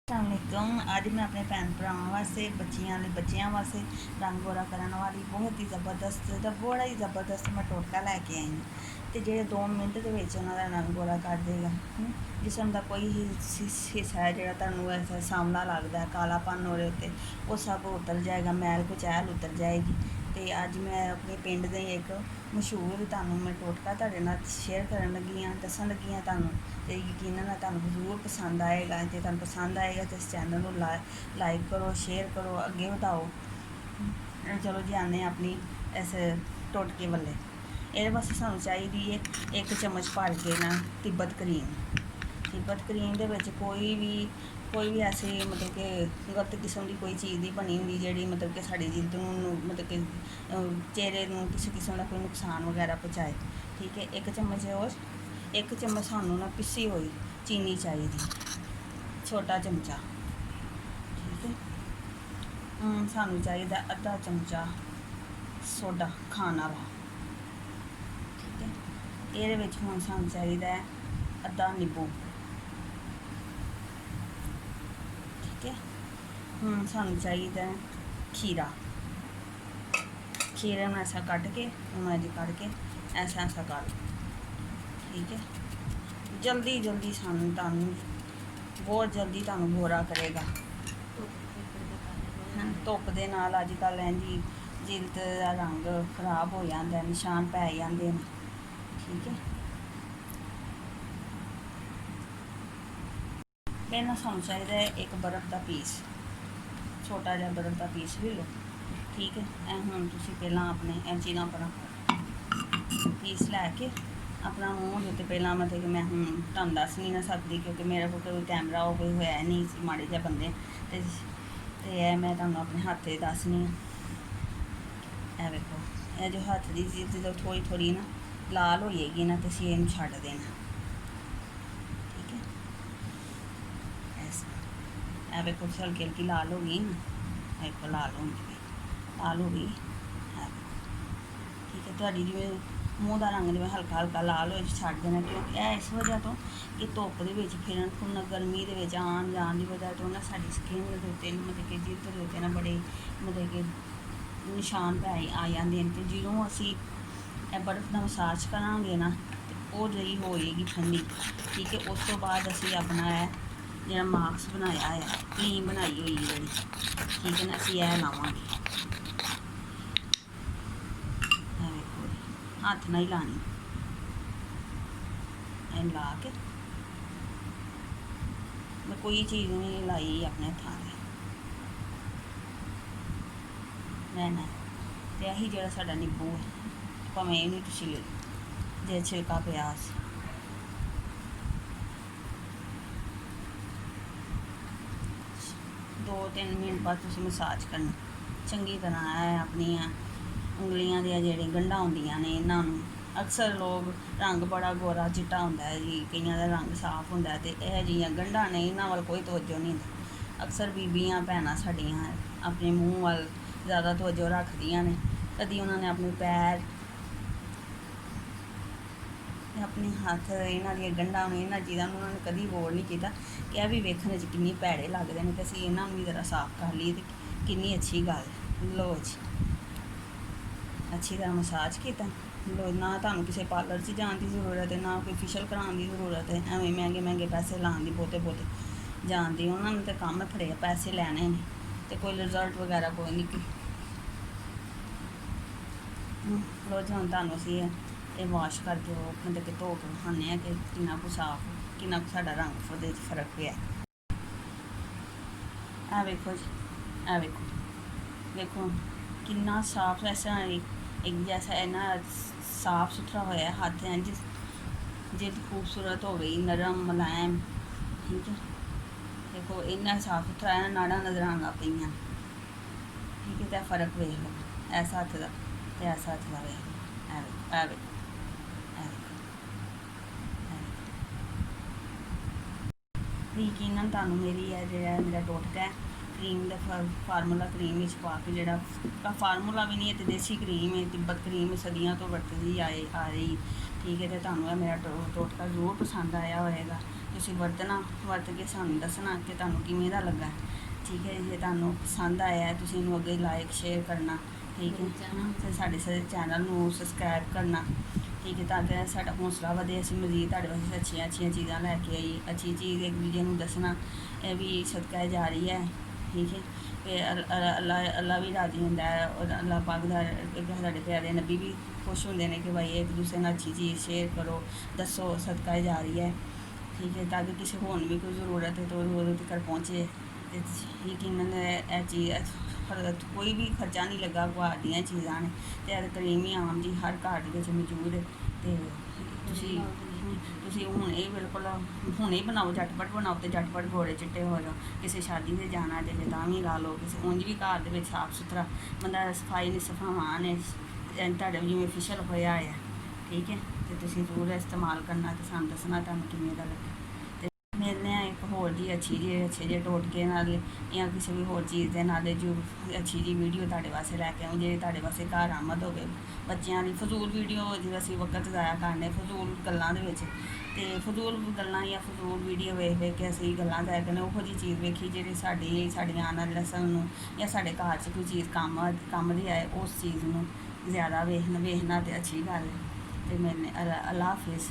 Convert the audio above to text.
असलाकुम। अज मैं अपने भैन भरावां वास्ते बच्चियां वास्ते रंग गोरा करने वाली बहुत ही ज़बरदस्त बड़ा ही ज़बरदस्त मैं टोटका लैके आई हूँ तो जो 2 मिनट के उन्होंने रंग गोरा कर देगा। जिसम का कोई हिस्सा है जो तुहानू ऐसा सामना लगता है कालापन हो उत्ते वो सब उतर जाएगा, मैल कुचैल उतर जाएगी। तो अज मैं अपने पिंड के एक मशहूर तुहानू मैं टोटका तुहाडे नाल शेयर करन लगी हाँ, दसन लगी हाँ तुहानू। तो यकीनन तुहानू जरूर पसंद आएगा। जो तुहानू पसंद आएगा तो इस चैनल को लाइक करो, शेयर करो, अगे बताओ। चलो जी आने अपनी इस टोटके वाले। ये वास्ते सानू चाहिए 1 चम्मच भर के ना तिब्बत क्रीम के कोई भी ऐसी मतलब कि गलत किस्म की कोई चीज़ नहीं बनी होंगी जी मतलब कि साड़ी जिल्द मतलब कि चेहरे में किसी किस्म का कोई नुकसान वगैरह पहुँचाए। ठीक है, 1 चम्मच और 1 चम्मच सानू ना पिसी हुई चीनी चाहिए, छोटा चमचा। ठीक है, सानू चाहिए अद्धा चमचा सोडा खाने वाला। ठीक है, ये हम सानू चाहिए अद्धा नींबू। ठीक है, हम सानू चाहिए खीरा। खीरे में ऐसा कट के इमेज करके ऐसा कर। ठीक है, जल्दी जल्दी सानू बहुत जल्दी तुहानू गोरा करेगा। धुप के नाल अजकल इंजी जिल्द का रंग खराब हो जाता है, निशान पै जाते हैं। ठीक है, पहला सानू चाहिए एक बर्फ का पीस, छोटा जहा बर्फ का पीस ले लो। ठीक है, हम तुम पहला अपने इन चीज़ों पर पीस लैके अपना मूँह उत्ते पहला मतलब कि मैं हम तुहानू दस नहीं ना सकती क्योंकि मेरे को कोई कैमरा हो कोई होया नहीं माड़े जे बंदे तो मैं तुहानू अपने हत्थ से दसनी। ए देखो, यह जो हत्थ की जो थोड़ी थोड़ी ना लाल हो जाएगी ना तो असीं इहनूं छड्ड देना। ठीक है, ऐसा ए देखो हल्की हल्की लाल हो गई ना, देखो लाल हो गई। ठीक है, तुहाडी जिवें मूँह का रंग जिवें हल्का हल्का लाल हो छड्ड देना क्योंकि यह इस वजह तो कि धुप के फिरन फुरन गर्मी के आन जान की वजह तो ना साडी स्किन के उत्ते मतलब कि जिल्द के उत्ते ना बड़े मतलब कि निशान पै आ जाते हैं। तो जो असी बर्फ का मसाज करांगे ना तो वो जी हो जाएगी ठंडी। ठीक है, उस तो बाद असी अपना है जो मास्क बनाया है क्रीम बनाई हुई है जी। ठीक है ना, असी यह लावांगे हाथ ना ही लानी ला के मैं कोई चीज़ नहीं लाई अपने हथा रहना। तो यही जो साडा नींबू है भावें ये नहीं तुसीं ले जे छिलका प्याज 2-3 मिनट बाद तुसीं मसाज करना चंगी तरह है अपनी उंगलियां दी जिहड़ी गंढां होंदियां ने इन्हां नूं। अक्सर लोग रंग बड़ा गोरा चिट्टा होंदा है जी, कईयां दा रंग साफ होंदा है तो यह जिहियां गंढां ने इन्हां वल कोई तवज्जो नहीं होंदी। अक्सर बीबियां भैनां साडियां अपने मूँह वल ज़्यादा तवज्जो रखदियां ने, कदी उन्होंने अपने पैर अपने हत्थ इन्हां दियां गंढां इन्हां चीज़ों को उन्होंने कभी गौर नहीं किया कि यह भी वेखने किन्नी भैड़े लगते हैं। तो असीं इन्हां नूं भी ज़रा साफ कर लीए तो किन्नी अच्छी गल। लो जी, अच्छी तरह मसाज किया लो। ना तुहानू किसी पार्लर च जाने की जरूरत है, ना कोई फेशियल कराने की जरूरत है, एवें महंगे महंगे पैसे लाने की बहुते जान दी। उन्होंने तो काम फड़े पैसे लैने ने तो कोई रिजल्ट वगैरह कोई नहीं। लो जी, हम तुहानू असीं ये वाश करके वो मतलब कि धो के विखाने कि किन्ना कुछ साफ किन्ना साडा रंग ओहदे च फर्क पिया। ए वेखो जी, ए वेखो देखो किन्ना साफ ऐसा एक जैसा है ना साफ सुथरा होया हाथ है जिल्द खूबसूरत हो गई, नरम मुलायम। ठीक है, देखो इन्ना साफ सुथरा है, नाड़ा नजर आना पईयां। ठीक है, तो फर्क वेख लो ऐसा हत्थ का तो ऐसा हत्थ का वेख लो। ए वेखो यकीनन तुहानू मेरी है जो मेरा टोटका है क्रीम का फार्मूला क्रीम पा के जोड़ा फार्मूला भी नहीं है तो देसी क्रीम है, तिब्बत क्रीम सदियों तो वरतदी आ रही। ठीक है, तो तुहानू मेरा टोटका जरूर पसंद आया होएगा। ਤੁਸੀਂ ਵਰਤ ਕੇ ਸਾਨੂੰ ਦੱਸਣਾ ਕਿ ਤੁਹਾਨੂੰ ਕਿਵੇਂ ਦਾ ਲੱਗਾ। ਠੀਕ ਹੈ, ਜੇ ਤੁਹਾਨੂੰ ਪਸੰਦ ਆਇਆ ਤੁਸੀਂ ਇਹਨੂੰ ਅੱਗੇ ਲਾਈਕ ਸ਼ੇਅਰ ਕਰਨਾ। ਠੀਕ ਹੈ, ਤੇ ਸਾਡੇ ਚੈਨਲ ਨੂੰ ਸਬਸਕ੍ਰਾਈਬ ਕਰਨਾ। ਠੀਕ ਹੈ, ਤਾਂ ਕਿ ਸਾਡਾ ਹੌਸਲਾ ਵਧੇ, ਅਸੀਂ ਮਜ਼ੀਦ ਤੁਹਾਡੇ ਵਾਸਤੇ ਅੱਛੀਆਂ ਚੀਜ਼ਾਂ ਲੈ ਕੇ ਆਈ। ਅੱਛੀ ਚੀਜ਼ ਇੱਕ ਦੂਜੇ ਨੂੰ ਦੱਸਣਾ, ਇਹ ਵੀ ਸਦਕਾ ਜਾ ਰਹੀ ਹੈ। ਠੀਕ ਹੈ, ਤੇ ਅੱਲਾ ਵੀ ਰਾਜ਼ੀ ਹੁੰਦਾ ਹੈ, ਔਰ ਅੱਲਾ ਪਾਕ ਦਾ ਸਾਡੇ ਪਿਆਰੇ ਨਬੀ ਵੀ ਖੁਸ਼ ਹੁੰਦੇ ਨੇ ਕਿ ਭਾਈ ਇੱਕ ਦੂਸਰੇ ਨਾਲ ਅੱਛੀ ਚੀਜ਼ ਸ਼ੇਅਰ ਕਰੋ, ਦੱਸੋ, ਸਦਕਾ ਜਾ ਰਹੀ ਹੈ। ਠੀਕ ਹੈ, ਤਾਂ ਕਿ ਕਿਸੇ ਹੋਰ ਨੂੰ ਵੀ ਕੋਈ ਜ਼ਰੂਰਤ ਹੈ ਤਾਂ ਉਹਦੇ ਤੱਕ ਪਹੁੰਚੇ। ਅਤੇ ਯਕੀਨਨ ਇਹ ਚੀਜ਼ ਕੋਈ ਵੀ ਖਰਚਾ ਨਹੀਂ ਲੱਗਾ, ਘਰ ਦੀਆਂ ਚੀਜ਼ਾਂ ਨੇ, ਅਤੇ ਇਹ ਕਰੀਮ ਹੀ ਆਮ ਜੀ ਹਰ ਘਰ ਦੇ ਵਿੱਚ ਮੌਜੂਦ। ਅਤੇ ਤੁਸੀਂ ਹੁਣ ਇਹ ਬਿਲਕੁਲ ਹੁਣੇ ਬਣਾਓ, ਝਟਪਟ ਬਣਾਓ ਅਤੇ ਝਟਪਟ ਗੋਰੇ ਚਿੱਟੇ ਹੋ ਜਾਓ। ਕਿਸੇ ਸ਼ਾਦੀ 'ਤੇ ਜਾਣਾ ਜੇ ਤਾਂ ਵੀ ਲਾ ਲਓ, ਕਿਸੇ ਉਂਝ ਵੀ ਘਰ ਦੇ ਵਿੱਚ ਸਾਫ਼ ਸੁਥਰਾ ਬੰਦਾ ਸਫਾਈ ਨੇ ਸਫਾਵਾਂ ਨੇ ਤੁਹਾਡੇ ਜਿਵੇਂ ਫਿਸ਼ਲ ਹੋਇਆ ਆ। ਠੀਕ ਹੈ, ਅਤੇ ਤੁਸੀਂ ਜ਼ਰੂਰ ਇਸਤੇਮਾਲ ਕਰਨਾ ਅਤੇ ਸਾਨੂੰ ਦੱਸਣਾ ਤੁਹਾਨੂੰ ਕਿਵੇਂ ਦਾ ਲੱਗਾ। ਅਤੇ ਮਿਲਦੇ ਹਾਂ ਇੱਕ ਹੋਰ ਜੀ ਅੱਛੇ ਜਿਹੇ ਟੋਟਕੇ ਨਾਲ ਜਾਂ ਕਿਸੇ ਵੀ ਹੋਰ ਚੀਜ਼ ਦੇ ਨਾਲ ਜੋ ਅੱਛੀ ਜੀ ਵੀਡੀਓ ਤੁਹਾਡੇ ਵਾਸਤੇ ਲੈ ਕੇ ਆਉਂ, ਜਿਹੜੀ ਤੁਹਾਡੇ ਵਾਸਤੇ ਘਰ ਆਮਦ ਹੋਵੇ। ਬੱਚਿਆਂ ਦੀ ਫਜ਼ੂਲ ਵੀਡੀਓ ਜਿਵੇਂ ਅਸੀਂ ਵਕਤ ਜ਼ਾਇਆ ਕਰਨੇ ਫਜ਼ੂਲ ਗੱਲਾਂ ਦੇ ਵਿੱਚ, ਅਤੇ ਫਜ਼ੂਲ ਗੱਲਾਂ ਜਾਂ ਫਜ਼ੂਲ ਵੀਡੀਓ ਵੇਖ ਕੇ ਅਸੀਂ ਗੱਲਾਂ ਜ਼ਾਇਆ ਕਰਨੇ, ਉਹੋ ਜਿਹੀ ਚੀਜ਼ ਵੇਖੀ ਜਿਹੜੀ ਸਾਡੀਆਂ ਆਉਣ ਵਾਲੀ ਨਸਲ ਨੂੰ ਜਾਂ ਸਾਡੇ ਘਰ 'ਚ ਕੋਈ ਚੀਜ਼ ਕੰਮ ਦੀ ਆਏ, ਉਸ ਚੀਜ਼ ਨੂੰ ਜ਼ਿਆਦਾ ਵੇਖਣਾ ਤਾਂ ਅੱਛੀ ਗੱਲ ਹੈ। ਅਤੇ ਅੱਲਾ ਹਾਫਿਜ਼।